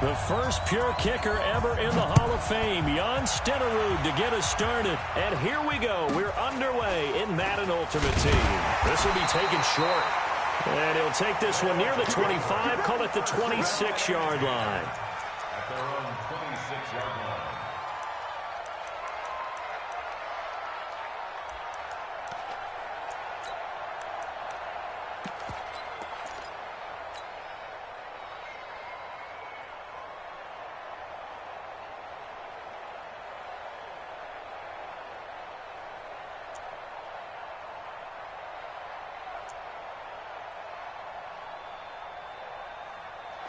The first pure kicker ever in the Hall of Fame, Jan Stenerud, to get us started. And here we go. We're underway in Madden Ultimate Team. This will be taken short. And he'll take this one near the 25, call it the 26-yard line. At their own 26-yard line.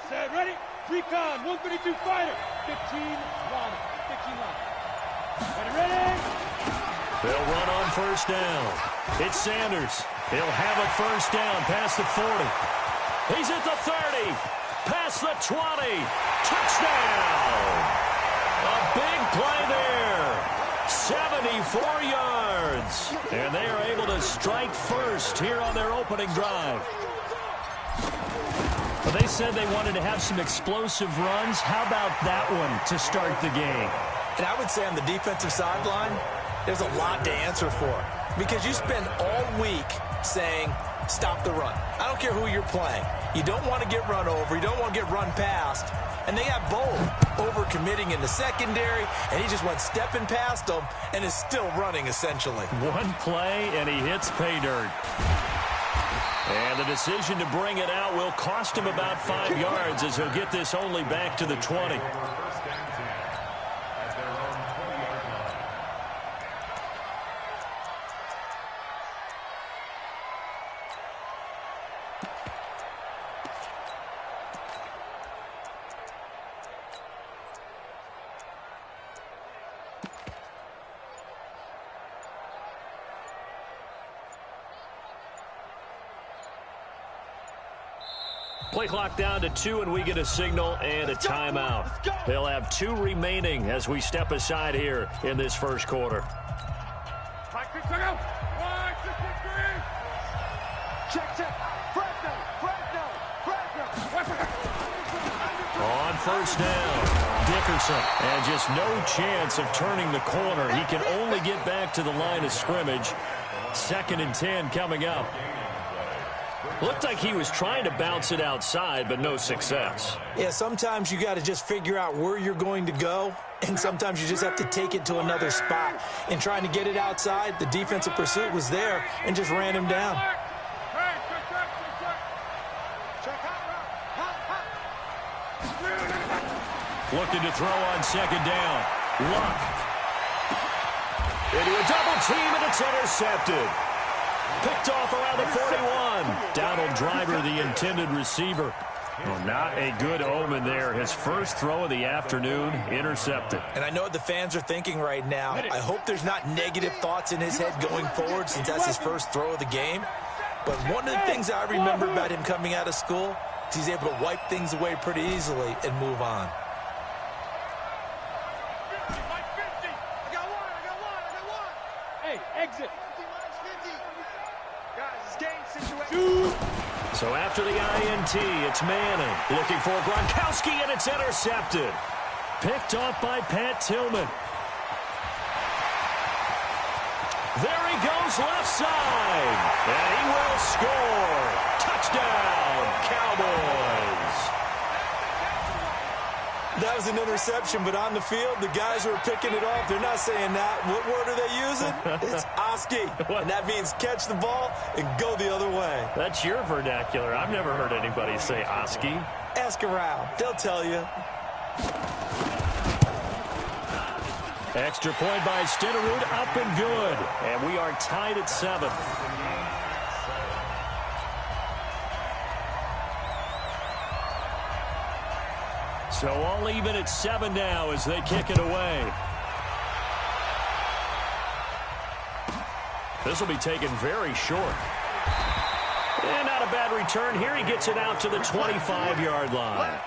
Set, ready, recon, 132 fighter, 15 line, 15 line. Ready. They'll run on first down. It's Sanders. He'll have a first down past the 40. He's at the 30, past the 20. Touchdown! A big play there. 74 yards. And they are able to strike first here on their opening drive. Well, they said they wanted to have some explosive runs. How about that one to start the game? And I would say on the defensive sideline, there's a lot to answer for. Because you spend all week saying, stop the run. I don't care who you're playing. You don't want to get run over. You don't want to get run past. And they got bold, over-committing in the secondary, and he just went stepping past them and is still running, essentially. One play, and he hits pay dirt. And the decision to bring it out will cost him about 5 yards as he'll get this only back to the 20. Play clock down to 2, and we get a signal and a timeout. They'll have 2 remaining as we step aside here in this first quarter. On first down, Dickerson. And just no chance of turning the corner. He can only get back to the line of scrimmage. 2nd and 10 coming up. Looked like he was trying to bounce it outside, but no success. Yeah, sometimes you got to just figure out where you're going to go, and sometimes you just have to take it to another spot. In trying to get it outside, the defensive pursuit was there and just ran him down. Looking to throw on 2nd down. Luck. Into a double team, and it's intercepted. Picked off around the 41. Donald Driver, the intended receiver. Well, not a good omen there. His first throw of the afternoon, intercepted. And I know what the fans are thinking right now. I hope there's not negative thoughts in his head going forward since that's his first throw of the game. But one of the things I remember about him coming out of school is he's able to wipe things away pretty easily and move on. So after the INT, it's Manning. Looking for Gronkowski, and it's intercepted. Picked off by Pat Tillman. There he goes left side. And he will score. Touchdown, Cowboys. That was an interception, but on the field, the guys who are picking it off, they're not saying that. What word are they using? It's Oski. And that means catch the ball and go the other way. That's your vernacular. I've never heard anybody say Oski. Ask around. They'll tell you. Extra point by Stenerud, up and good. And we are tied at 7. So all even at 7 now as they kick it away. This will be taken very short. And not a bad return here. He gets it out to the 25-yard line.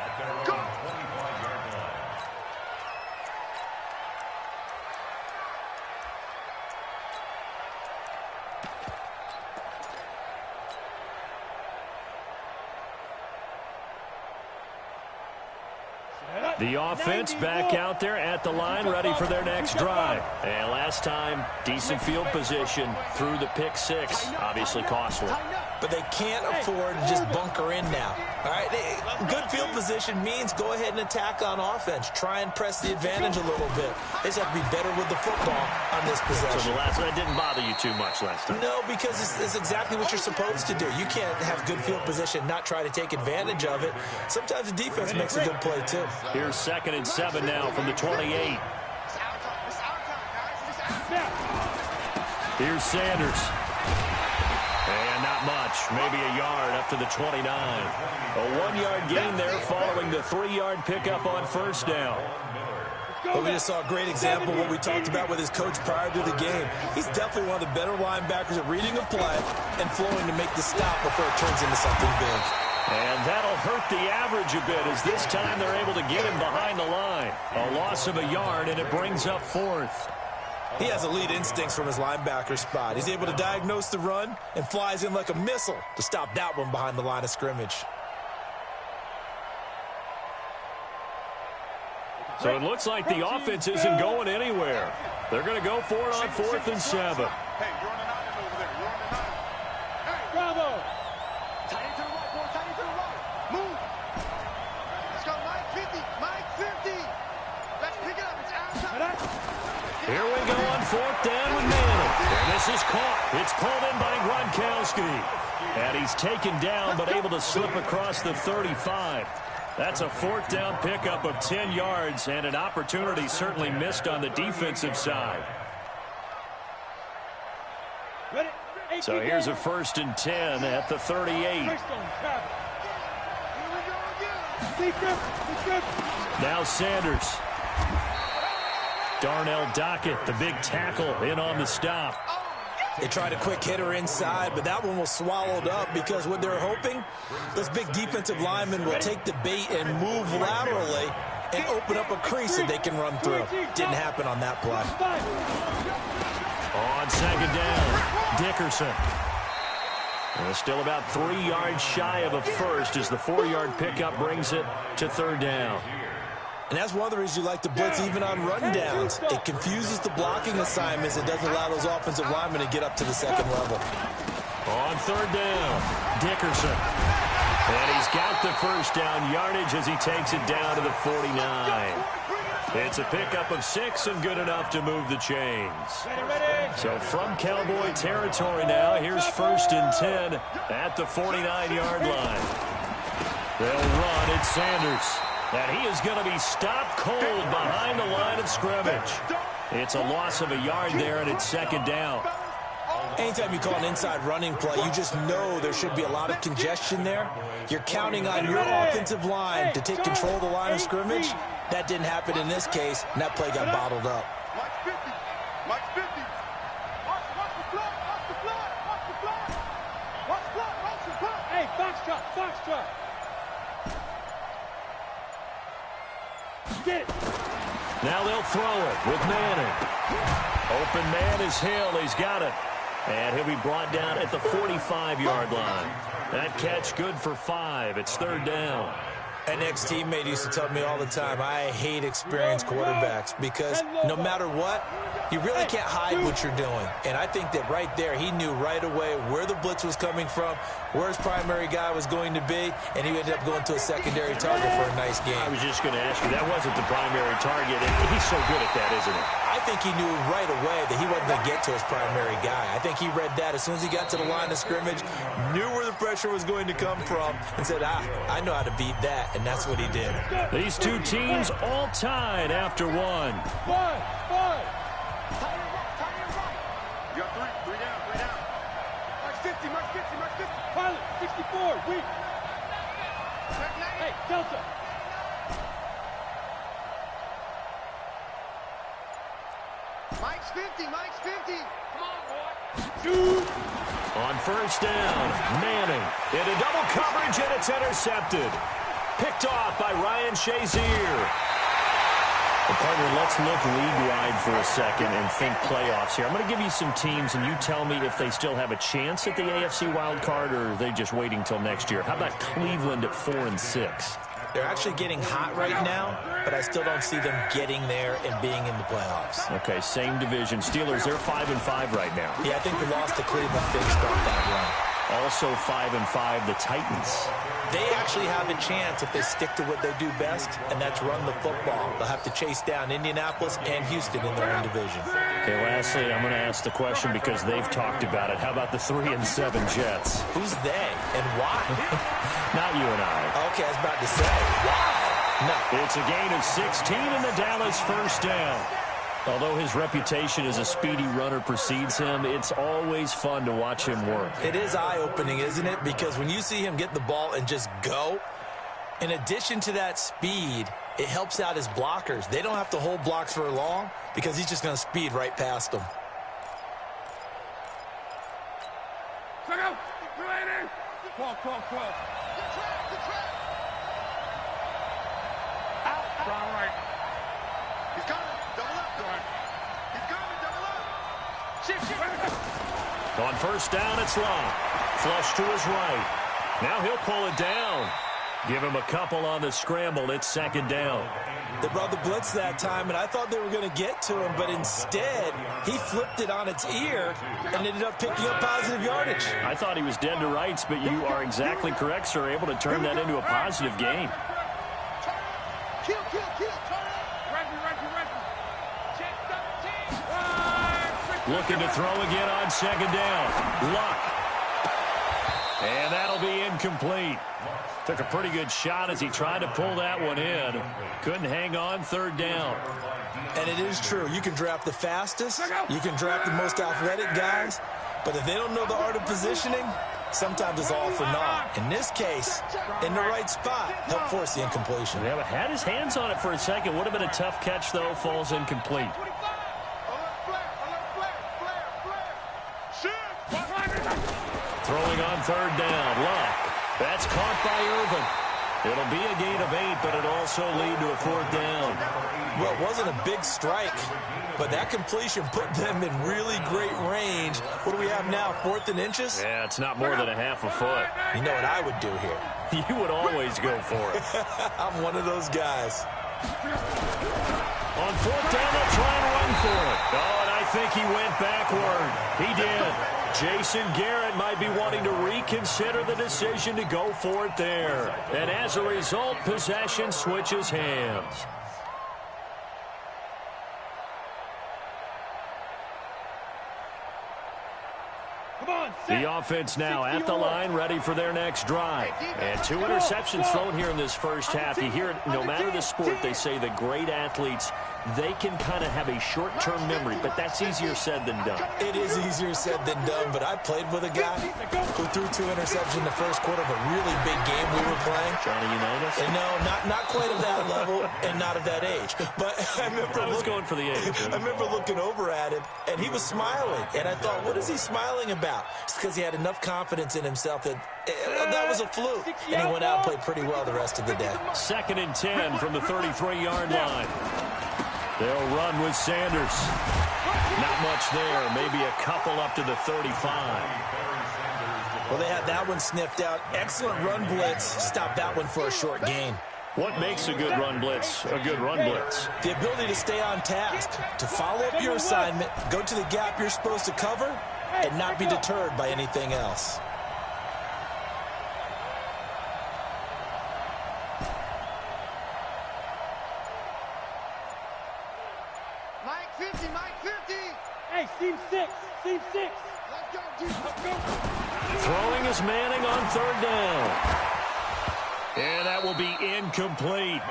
The offense back out there at the line, ready for their next drive. And last time, decent field position through the pick six. Obviously costly. But they can't afford to just bunker in now. All right, good field position means go ahead and attack on offense. Try and press the advantage a little bit. They just have to be better with the football on this possession. So that didn't bother you too much last time? No, because it's exactly what you're supposed to do. You can't have good field position and not try to take advantage of it. Sometimes the defense makes a good play, too. Here's 2nd and 7 now from the 28. Here's Sanders. And not much, maybe a yard up to the 29. A 1-yard gain there following the 3-yard pickup on first down. Well, we just saw a great example of what we talked about with his coach prior to the game. He's definitely one of the better linebackers at reading a play and flowing to make the stop before it turns into something big. And that'll hurt the average a bit as this time they're able to get him behind the line. A loss of a yard, and it brings up 4th. He has elite instincts from his linebacker spot. He's able to diagnose the run and flies in like a missile to stop that one behind the line of scrimmage. So it looks like the offense isn't going anywhere. They're going to go for it on 4th and 7. Hey, you're on an island over there. You're on an island. Hey, bravo. Tight end to the right, boy. Tight end to the right. Move. Let's go, Mike 50. Mike 50. Let's pick it up. It's outside. Here we go on 4th down with Madden. And this is caught. It's pulled in by Gronkowski. And he's taken down but able to slip across the 35. That's a 4th down pickup of 10 yards and an opportunity certainly missed on the defensive side. So here's a 1st and 10 at the 38. Now Sanders. Darnell Dockett, the big tackle, in on the stop. They tried a quick hitter inside, but that one was swallowed up because what they're hoping, those big defensive linemen will take the bait and move laterally and open up a crease that they can run through. Didn't happen on that play. On 2nd down, Dickerson. And still about 3 yards shy of a first as the 4-yard pickup brings it to 3rd down. And that's one of the reasons you like to blitz even on run downs. It confuses the blocking assignments. It doesn't allow those offensive linemen to get up to the 2nd level. On 3rd down, Dickerson. And he's got the 1st down yardage as he takes it down to the 49. It's a pickup of 6 and good enough to move the chains. So from Cowboy territory now, here's 1st and 10 at the 49-yard line. They'll run. It's Sanders. And he is going to be stopped cold behind the line of scrimmage. It's a loss of a yard there, and it's 2nd down. Anytime you call an inside running play, you just know there should be a lot of congestion there. You're counting on your offensive line to take control of the line of scrimmage. That didn't happen in this case, and that play got bottled up. Mike 50. Mike 50. Watch the block. Watch the block. Watch the block. Watch the block. Watch the block. Hey, foxtrot. Foxtrot. Get it. Now they'll throw it with Manning. Open man is Hill. He's got it. And he'll be brought down at the 45-yard line. That catch good for 5. It's 3rd down. An ex-teammate used to tell me all the time, I hate experienced quarterbacks because no matter what, you really can't hide what you're doing. And I think that right there, he knew right away where the blitz was coming from, where his primary guy was going to be, and he ended up going to a secondary target for a nice game. I was just going to ask you, that wasn't the primary target, and he's so good at that, isn't he? I think he knew right away that he wasn't going to get to his primary guy. I think he read that as soon as he got to the line of scrimmage, knew where the pressure was going to come from, and said, I know how to beat that, and that's what he did. These two teams all tied after 1. Five. You got 3 down. Mark 50, Mark 50, Mark 50. Pilot, 64, weak. Hey, Delta. Mike's 50, Mike's 50. Come on, boy. On 1st down, Manning into double coverage, and it's intercepted. Picked off by Ryan Shazier. Well, partner, let's look league-wide for a second and think playoffs here. I'm going to give you some teams, and you tell me if they still have a chance at the AFC wild card or are they just waiting till next year. How about Cleveland at 4-6? They're actually getting hot right now, but I still don't see them getting there and being in the playoffs. Okay, same division. Steelers, they're 5-5 right now. Yeah, I think the loss to Cleveland finished off that run. Also 5-5, the Titans. They actually have a chance if they stick to what they do best, and that's run the football. They'll have to chase down Indianapolis and Houston in their own division. Okay, lastly, I'm going to ask the question because they've talked about it. How about the 3-7 Jets? Who's they and why? Not you and I. Okay, I was about to say, why? No. It's a gain of 16 in the Dallas first down. Although his reputation as a speedy runner precedes him, it's always fun to watch him work. It is eye-opening, isn't it? Because when you see him get the ball and just go, in addition to that speed, it helps out his blockers. They don't have to hold blocks for long because he's just going to speed right past them. He's coming. Double up. He's coming. Double up. Shift. On first down, it's Long. Flush to his right. Now he'll pull it down. Give him a couple on the scramble. It's second down. They brought the blitz that time, and I thought they were going to get to him, but instead, he flipped it on its ear and ended up picking up positive yardage. I thought he was dead to rights, but you are exactly correct, sir. Able to turn that into a positive gain. Kill. Turn it. Looking to throw again on second down. Luck. And that'll be incomplete. Took a pretty good shot as he tried to pull that one in. Couldn't hang on third down. And it is true. You can draft the fastest. You can draft the most athletic guys. But if they don't know the art of positioning, sometimes it's all for naught. In this case, in the right spot, helped force the incompletion. Yeah, but had his hands on it for a second. Would have been a tough catch, though. Falls incomplete. Throwing on third down. Luck. That's caught by Irvin. It'll be a gain of 8, but it'll also lead to a fourth down. Well, it wasn't a big strike, but that completion put them in really great range. What do we have now, 4th and inches? Yeah, it's not more than a half a foot. You know what I would do here? You would always go for it. I'm one of those guys. On fourth down, they'll try and run for it. Oh, and I think he went backward. He did. Jason Garrett might be wanting to reconsider the decision to go for it there. And as a result, possession switches hands. The offense now at the line, ready for their next drive. And 2 interceptions thrown here in this first half. You hear it, no matter the sport, they say the great athletes, they can kind of have a short-term memory, but that's easier said than done. It is easier said than done, but I played with a guy who threw 2 interceptions in the first quarter of a really big game we were playing. Johnny Unitas? And no, not quite of that level and not of that age. But I was going for the age. I remember looking over at him, and he was smiling. And I thought, what is he smiling about? It's because he had enough confidence in himself that that was a fluke. And he went out and played pretty well the rest of the day. 2nd and 10 from the 33-yard line. They'll run with Sanders. Not much there. Maybe a couple up to the 35. Well, they had that one sniffed out. Excellent run blitz. Stopped that one for a short gain. What makes a good run blitz a good run blitz? The ability to stay on task, to follow up your assignment, go to the gap you're supposed to cover, and not be deterred by anything else. Hey, seam 6. Let's go, dude. Let's go. Throwing is Manning on third down. And that will be incomplete.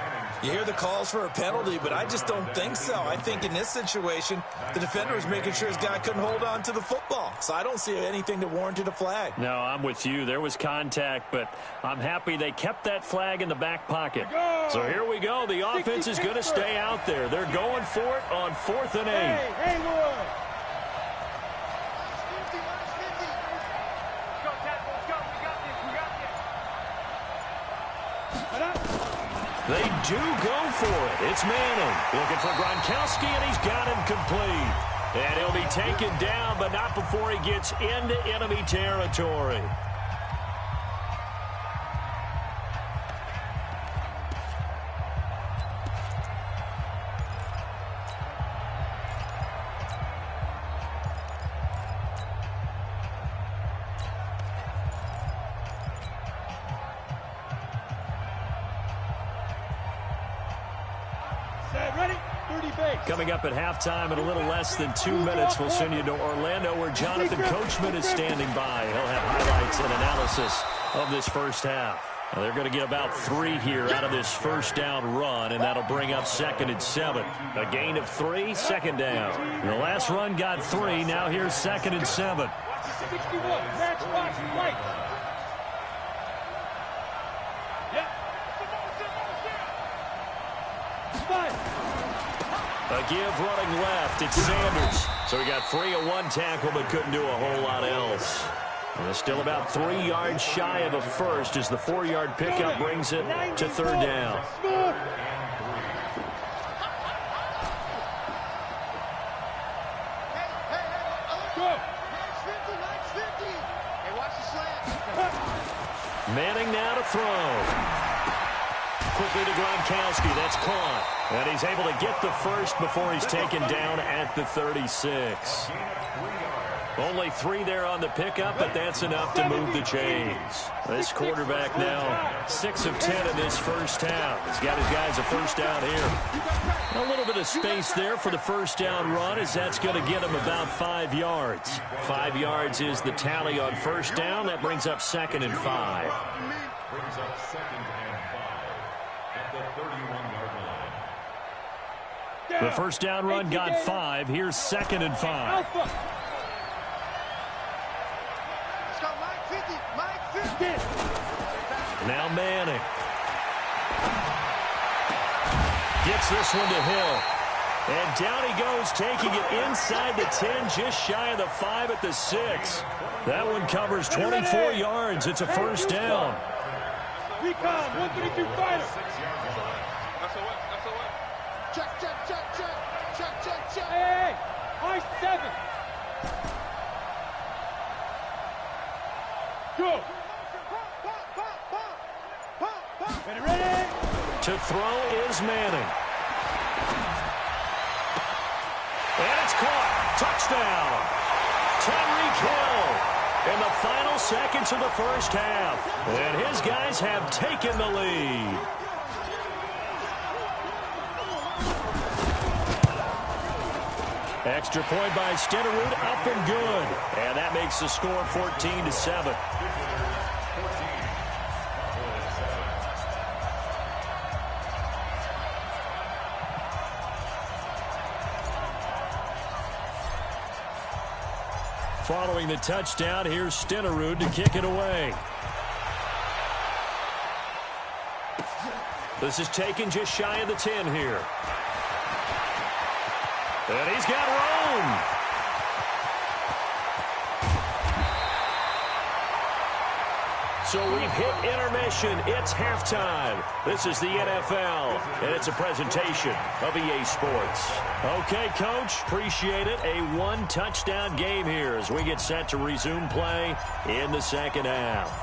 You hear the calls for a penalty, but I just don't think so. I think in this situation, the defender was making sure his guy couldn't hold on to the football. So I don't see anything that warranted a flag. No, I'm with you. There was contact, but I'm happy they kept that flag in the back pocket. So here we go. The offense is going to stay out there. They're going for it on 4th and 8. Hey, Haywood. They do go for it. It's Manning looking for Gronkowski, and he's got him complete. And he'll be taken down, but not before he gets into enemy territory. Ready? 30 base. Coming up at halftime in a little less than 2 minutes, we'll send you to Orlando where Jonathan Coachman is standing by. He'll have highlights and analysis of this first half. Now they're going to get about 3 here out of this first down run, and that'll bring up 2nd and 7. A gain of 3, 2nd down. And the last run got 3. Now here's 2nd and 7. 61. Matchbox right. Yep. A give running left. It's Sanders. So he got free of 1 tackle but couldn't do a whole lot else. And it's still about 3 yards shy of a first as the 4-yard pickup brings it to 3rd down. Manning now to throw. Quickly to Gronkowski. That's caught. And he's able to get the first before he's taken down at the 36. Only 3 there on the pickup, but that's enough to move the chains. This quarterback now 6 of 10 in this first half. He's got his guys a first down here. A little bit of space there for the first down run as that's going to get him about 5 yards. 5 yards is the tally on first down. That brings up 2nd and 5. Brings up 2nd and 5 at the 31-yard line. The first down run got 5. Here's 2nd and 5. Now Manning. Gets this one to Hill. And down he goes, taking it inside the 10, just shy of the 5 at the 6. That one covers 24 yards. It's a first down. Recon, 132 fighter. Check, check, check, check. Check, check, check. Hey, high 7. Go. Ready? To throw is Manning. And it's caught. Touchdown. Tyreek Hill in the final seconds of the first half. And his guys have taken the lead. Extra point by Stenerud, up and good. And that makes the score 14-7. Following the touchdown, here's Stenerud to kick it away. This is taken just shy of the 10 here. And he's got room. So we've hit intermission. It's halftime. This is the NFL, and it's a presentation of EA Sports. Okay, Coach, appreciate it. A 1-touchdown game here as we get set to resume play in the second half.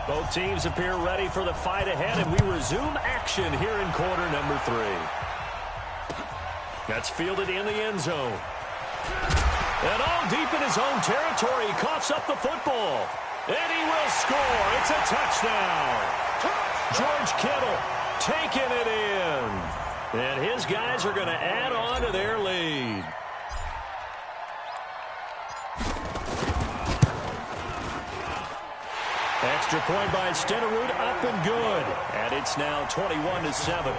Both teams appear ready for the fight ahead, and we resume action here in quarter number 3. That's fielded in the end zone. And all deep in his own territory, he coughs up the football. And he will score. It's a touchdown. George Kittle taking it in. And his guys are going to add on to their lead. Extra point by Stenerud, up and good. And it's now 21-7.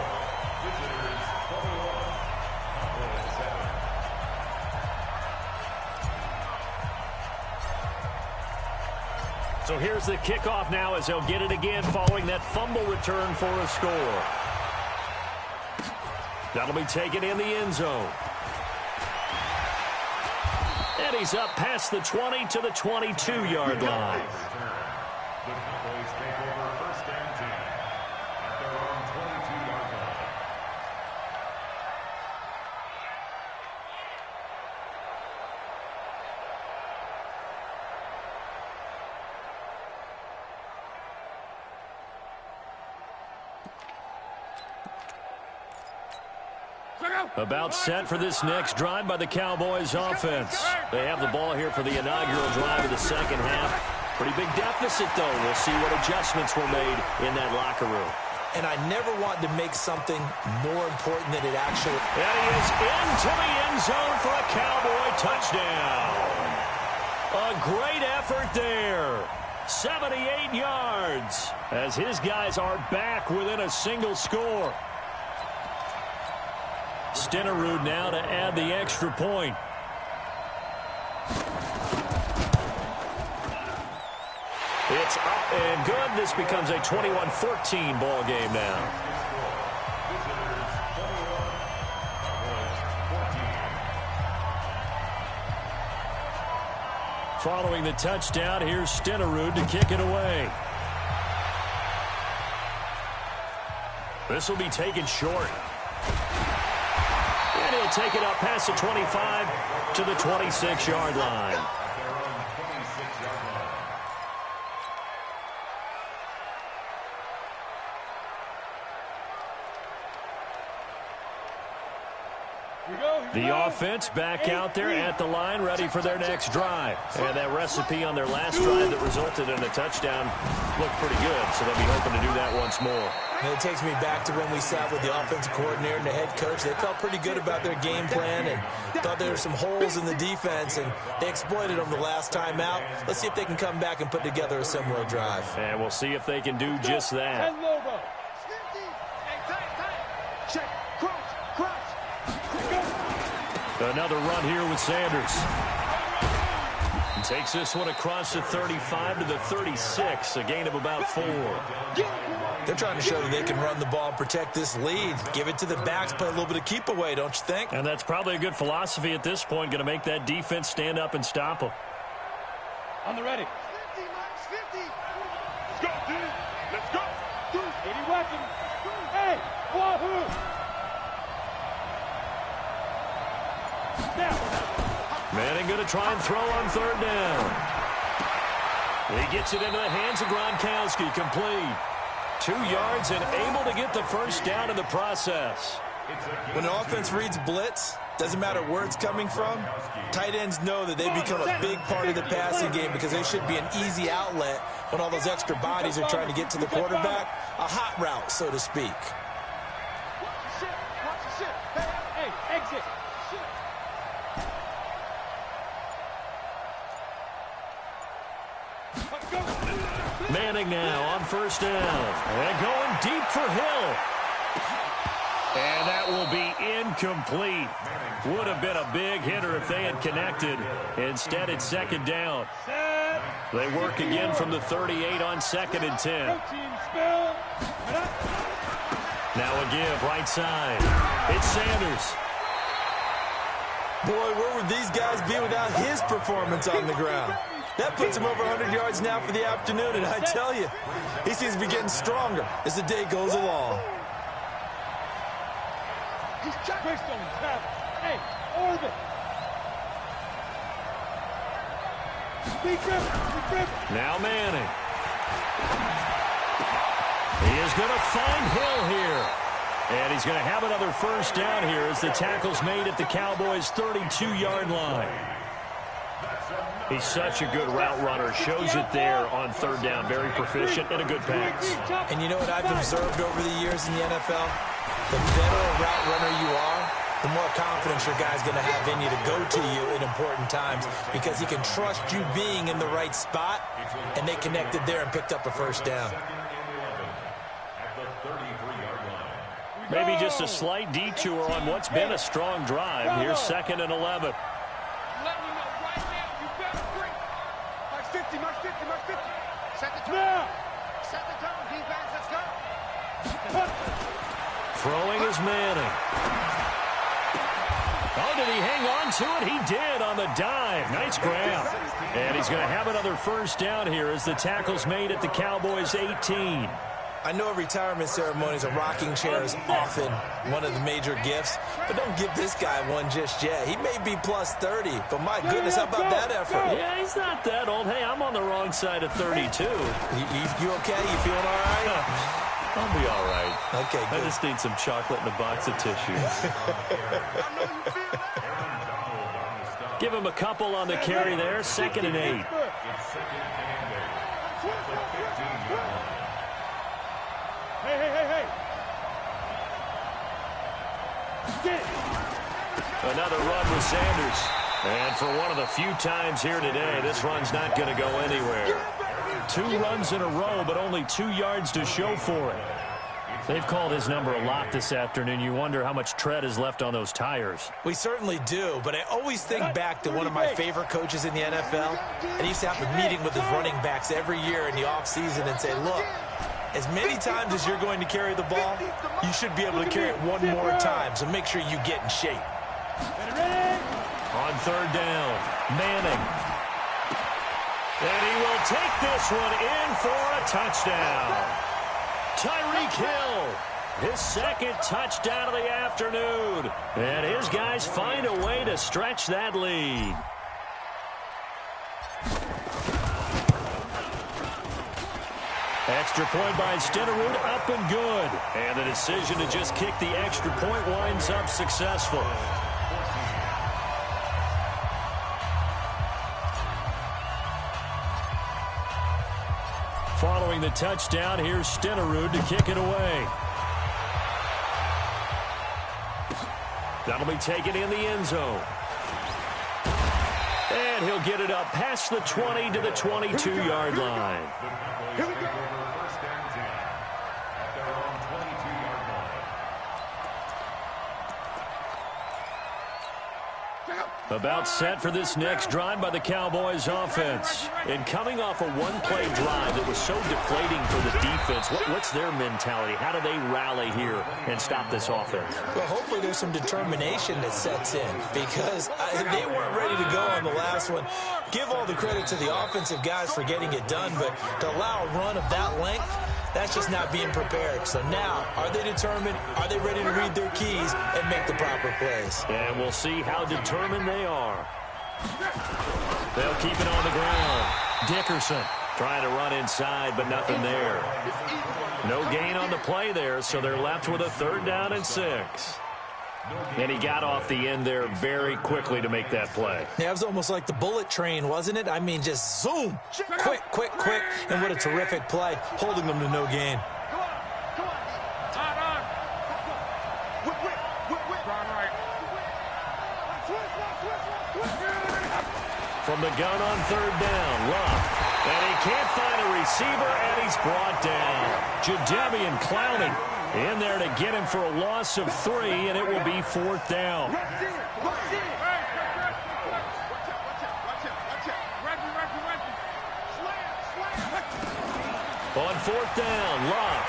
So here's the kickoff now as they'll get it again following that fumble return for a score. That'll be taken in the end zone. And he's up past the 20 to the 22-yard line. The Cowboys take over first and 10 at their own 22-yard line. About set for this next drive by the Cowboys offense. They have the ball here for the inaugural drive of the second half. Pretty big deficit, though. We'll see what adjustments were made in that locker room. and I never want to make something more important than it actually is. And he is into the end zone for a Cowboy touchdown. A great effort there. 78 yards as his guys are back within a single score. Stenerud now to add the extra point. It's up and good. This becomes a 21-14 ball game now. Following the touchdown, here's Stenerud to kick it away. This will be taken short. And he'll take it up past the 25 to the 26-yard line. The offense back out there at the line, ready for their next drive. And that recipe on their last drive that resulted in a touchdown looked pretty good, so they'll be hoping to do that once more. And it takes me back to when we sat with the offensive coordinator and the head coach. They felt pretty good about their game plan and thought there were some holes in the defense, and they exploited them the last time out. Let's see if they can come back and put together a similar drive. And we'll see if they can do just that. Another run here with Sanders. He takes this one across the 35 to the 36, a gain of about 4. They're trying to show that they can run the ball and protect this lead. Give it to the backs, play a little bit of keep away, don't you think? And that's probably a good philosophy at this point, going to make that defense stand up and stop them. On the ready. 50, Let's go, dude. Let's go. 80 weapons. Hey, wahoo! Manning going to try and throw on third down. He gets it into the hands of Gronkowski, complete. 2 yards and able to get the first down in the process. When an offense reads blitz, doesn't matter where it's coming from, tight ends know that they become a big part of the passing game because they should be an easy outlet when all those extra bodies are trying to get to the quarterback. A hot route, so to speak. Hey, exit. Manning now on first down. And going deep for Hill. And that will be incomplete. Would have been a big hitter if they had connected. Instead, it's second down. They work again from the 38 on 2nd and 10. Now a give, right side. It's Sanders. Boy, where would these guys be without his performance on the ground? That puts him over 100 yards now for the afternoon, and I tell you, he seems to be getting stronger as the day goes along. Hey, orbit. Now Manning. He is going to find Hill here. And he's going to have another first down here as the tackle's made at the Cowboys' 32-yard line. He's such a good route runner. Shows it there on third down. Very proficient and a good pass. And you know what I've observed over the years in the NFL? The better a route runner you are, the more confidence your guy's going to have in you to go to you in important times because he can trust you being in the right spot, and they connected there and picked up a first down. Maybe just a slight detour on what's been a strong drive. Here's 2nd and 11. Throwing is Manning. Oh, did he hang on to it? He did on the dive. Nice grab. And he's going to have another first down here as the tackle's made at the Cowboys' 18. I know retirement ceremonies, a rocking chair is often one of the major gifts, but don't give this guy one just yet. He may be plus 30, but my goodness, how about that effort? Yeah, he's not that old. Hey, I'm on the wrong side of 32. You okay? You feeling all right? I'll be all right. Okay, good. I just need some chocolate and a box of tissues. Give him a couple on the carry there. 2nd and 8. Hey. Another run with Sanders. And for one of the few times here today, this run's not going to go anywhere. 2 runs in a row, but only 2 yards to show for it. They've called his number a lot this afternoon. You wonder how much tread is left on those tires. We certainly do, but I always think back to one of my favorite coaches in the NFL. And he used to have a meeting with his running backs every year in the offseason and say, look, as many times as you're going to carry the ball, you should be able to carry it 1 more time, so make sure you get in shape. On 3rd down, Manning. And he will take this one in for a touchdown. Tyreek Hill, his 2nd touchdown of the afternoon. And his guys find a way to stretch that lead. Extra point by Stenerud, up and good. And the decision to just kick the extra point winds up successful. Following the touchdown, here's Stenerud to kick it away. That'll be taken in the end zone. And he'll get it up past the 20 to the 22-yard line. Here we go. First and 10 at their own 22-yard line. About set for this next drive by the Cowboys offense. And coming off a one-play drive that was so deflating for the defense, what's their mentality? How do they rally here and stop this offense? Well, hopefully there's some determination that sets in because they weren't ready to go on the last one. Give all the credit to the offensive guys for getting it done, but to allow a run of that length, that's just not being prepared. So now, are they determined? Are they ready to read their keys and make the proper plays? And we'll see how determined they are. They'll keep it on the ground. Dickerson trying to run inside, but nothing there. No gain on the play there, so they're left with a 3rd down and 6. And he got off the end there very quickly to make that play. Yeah, it was almost like the bullet train, wasn't it? I mean, just zoom. Quick, quick, quick. And what a terrific play, holding them to no gain. From the gun on 3rd down, Love. And he can't find a receiver, and he's brought down. Jadeveon Clowney in there to get him for a loss of 3, and it will be 4th down. On 4th down, Love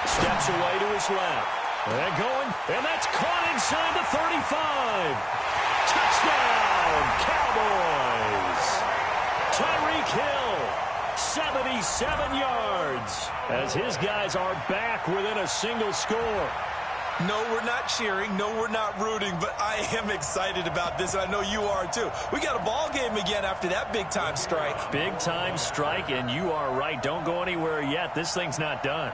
steps away to his left. And going, and that's caught inside the 35. Touchdown, Cowboys. Tyreek Hill, 77 yards, as his guys are back within a single score. No, we're not cheering. No, we're not rooting, but I am excited about this, and I know you are too. We got a ball game again after that big-time strike. Big-time strike, and you are right. Don't go anywhere yet. This thing's not done.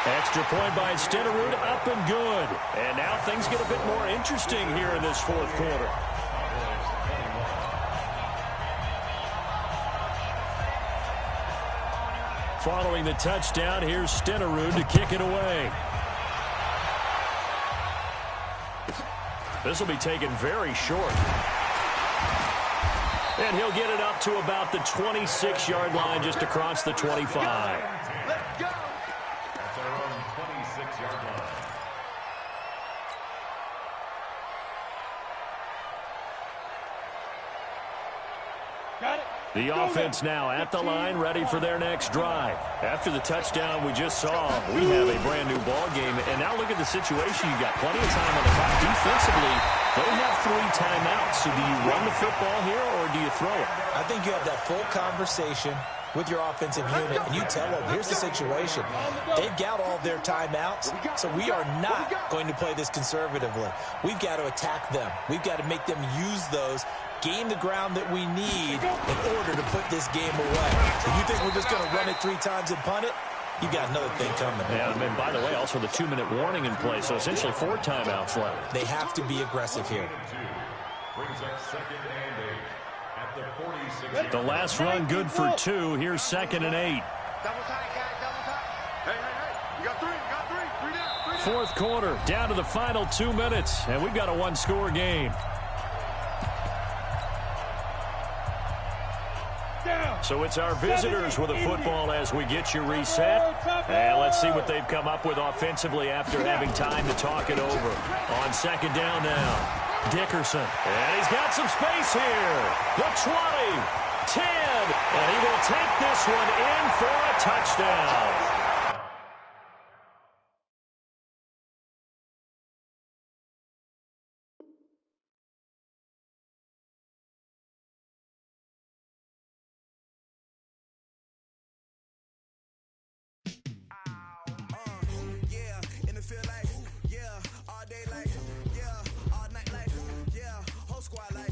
Extra point by Stenerud, up and good. And now things get a bit more interesting here in this 4th quarter. Following the touchdown, here's Stenerud to kick it away. This will be taken very short. And he'll get it up to about the 26-yard line, just across the 25. Let's go. At their own 26-yard line. Got it. The offense now at the line, ready for their next drive. After the touchdown we just saw, we have a brand-new ball game. And now look at the situation. You've got plenty of time on the clock. Defensively, they have 3 timeouts. So do you run the football here, or do you throw it? I think you have that full conversation with your offensive unit, and you tell them, here's the situation. They've got all their timeouts, so we are not going to play this conservatively. We've got to attack them. We've got to make them use those, gain the ground that we need in order to put this game away. If you think we're just going to run it 3 times and punt it, you got another thing coming. Yeah, and by the way, also the 2-minute warning in place, so essentially 4 timeouts left. They have to be aggressive here. Brings up 2nd and 8 at the 46. The last run good for 2. Here's 2nd and 8. Double tight, guys, double tight. Hey, hey, hey. You got 3, you got 3. fourth quarter, down to the final 2 minutes, and we've got a one-score game. So it's our visitors with a football as we get you reset. And let's see what they've come up with offensively after having time to talk it over. On second down now, Dickerson. And he's got some space here. The 20, 10, and he will take this one in for a touchdown. Feel like, yeah, all day like, yeah, all night like, yeah, whole squad like,